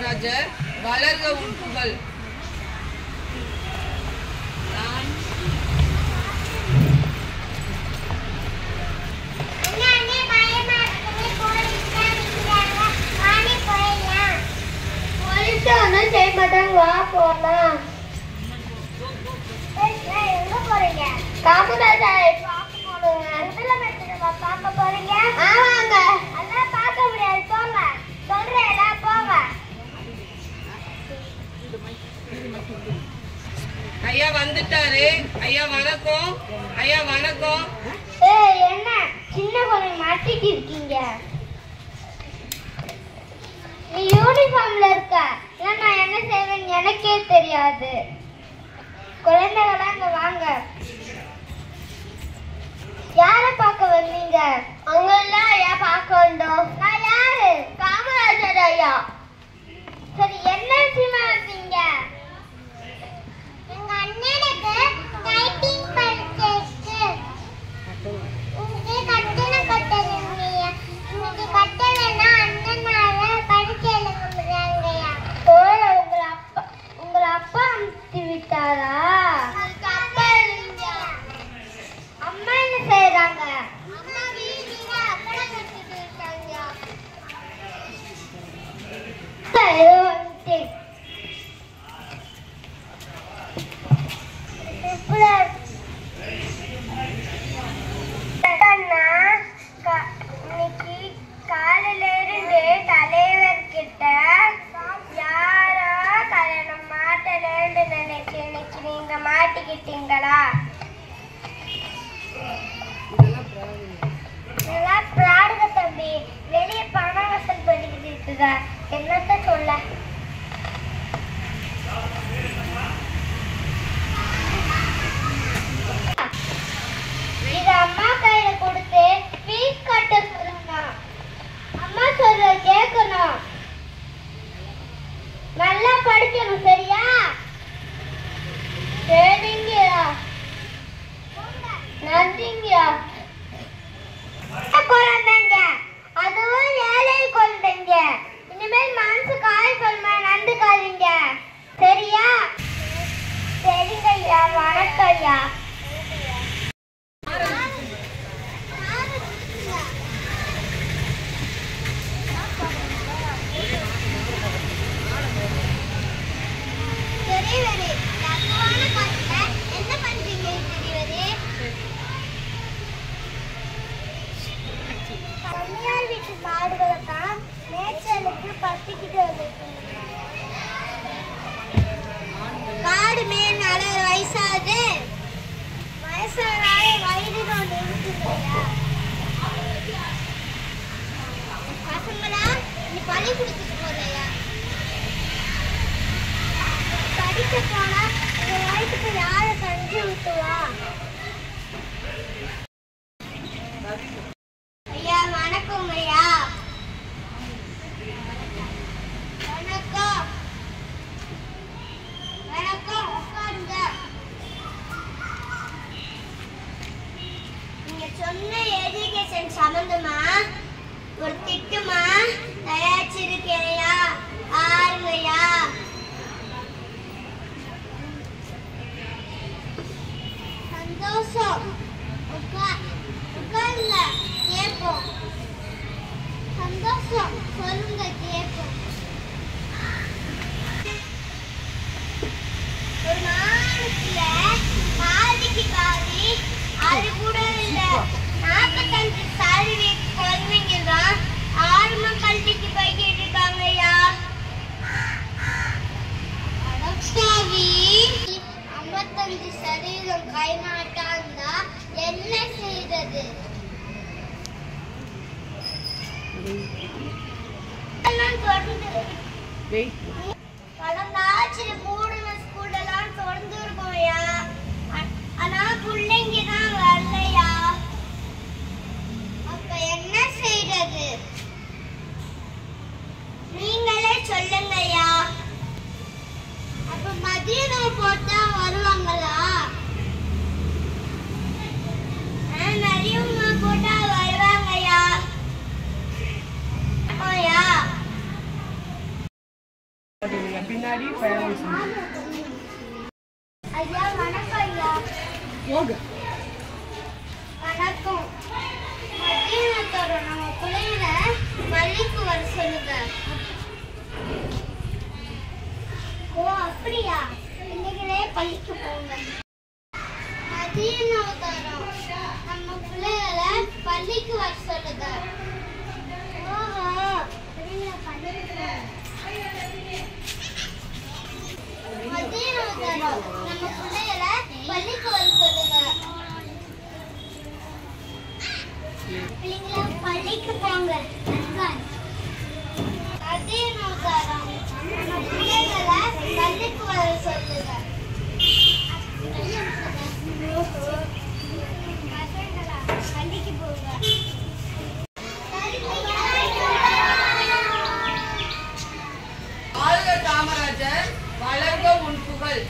காமராஜர் வளர்க உன் புகழ். செய்ய மாட்டாங்க, வா போலாம். எங்க போறீங்க? காமராஜர் பார்க்க போறீங்க. முதலமைச்சர் பார்க்க போறீங்க? ஆமாங்க. அதெல்லாம் பார்க்க முடியாது, போங்க. சொல்றேன், போங்க. ஐயா வந்துட்டாரு. ஐயா வணக்கம். ஐயா வணக்கம். என்ன சின்ன குழந்தை மாட்டிட்டு இருக்கீங்க? நீ யூனிஃபார்ம்ல இருக்க. நான் என்ன செய்வேன்னு எனக்கே தெரியாது. குழந்தைகளா இங்க வாங்க. யார பார்க்க வந்தீங்க? அவங்கெல்லாம் ஐயா பார்க்க வந்தோம். நான் யாரு? காமராஜர் ஐயா. சரி, என்ன விஷயமா வந்தீங்க? எங்க அண்ணனுக்கு டைப்பிங் பரீட்சைக்கு கட்டணம் கட்டணும். இன்னைக்கு கட்டலைன்னா அண்ணனால பரீட்சை எழுத முடியாதுங்கய்யா. உங்களை அப்பா அனுப்பி விட்டாரா? அம்மா என்ன செய்யறாங்க? அம்மா வீட்டுல அப்பளம் கட்டிட்டு இருக்காங்க. இன்னைக்கு காலையில இருந்து தலைவர்கிட்ட யாரோ கல்யாணம் மாட்டலன்னு நினைச்சு இன்னைக்கு நீங்க மாட்டிக்கிட்டீங்களா? இதெல்லாம் பிராடுக தம்பி. வெளியே பணம் வசூல் பண்ணிக்கிட்டு இருக்குதா? என்னத்த சொல்ல? இத அம்மா கையில கொடுத்து ஃபீஸ் கட்ட சொல்லுங்க. அம்மா சொல்ற கேட்கணும். நல்லா படிக்கணும், சரியா? சரிங்கயா. நன்றிங்கயா. குழந்தைங்க, அதுவும் ஏழை குழந்தைங்க. இனிமேல் மனசு காய்கொள்மா நண்டுக்காதீங்க, சரியா? சரிங்கய்யா. வணக்கம் ஐயா. என்ன பண்றீங்க தனியார் வீட்டு மாடுகளை தான் மேய்ச்சலுக்கு பத்திக்கிட்டு வந்துருக்கீங்க. காடு மேனால வயசாது. வயசானால வயிறு ஒன்று இருக்குங்கய்யா. பசங்களா நீ பழி கொடுத்துட்டு போதையா? படிக்க போனா உங்க வயசுக்கு யார கஞ்சி ஊத்துவா? ஐயா வணக்கம். ஐயா வணக்கம். வணக்கம், உட்காருங்க. நீங்க சொன்ன எஜுகேஷன் சம்பந்தமா ஒரு திட்டமா தயாரிச்சிருக்கேயா? ஆறுங்கய்யா. சந்தோஷம். உட்காருங்க, கேட்போம். சந்தோஷம், சொல்லுங்க, கேட்போம். ஒரு மாதத்துல பாதிக்கு பாதி அது கூட இல்ல 45% குழந்தைங்க தான் ஆரம்ப கல்விக்கு போய்கிட்டு இருக்காங்கய்யா. 55% கைநாட்டாந்தா என்ன செய்யறது? கடந்த ஆட்சியில மூடின ஸ்கூல் எல்லாம் திறந்து இருக்கோம்யா. ஆனா பிள்ளைங்க தான் வரலையா. அப்ப என்ன செய்யறது? நீங்களே சொல்லுங்கய்யா. அப்ப மதிய உணவு போட்டா வருவாங்களா? நிறைய உணவு போட்டா வருவாங்கய்யா. பள்ளிக்கு வர சொல்லுங்க. ஓ அப்படியா? இன்னைக்குலே பள்ளிக்கு போங்க. மதிய உணவு தரோம். நம்ம பிள்ளைகளை பள்ளிக்கு வர சொல்லுங்க. ஓஹோ, பிள்ளைங்களை பள்ளிக்கு மதிய உணவு தரோம். நம்ம பிள்ளைகளை பள்ளிக்கு வர சொல்லுங்க. பிள்ளைங்களை பள்ளிக்கு போங்க. மதிய உணவு தரோம். நம்ம பிள்ளைகளை பள்ளிக்கு வர சொல்லுங்க. பள்ளிக்கு போங்க. வாழ்க காமராஜர், வளர்க உன் புகழ்.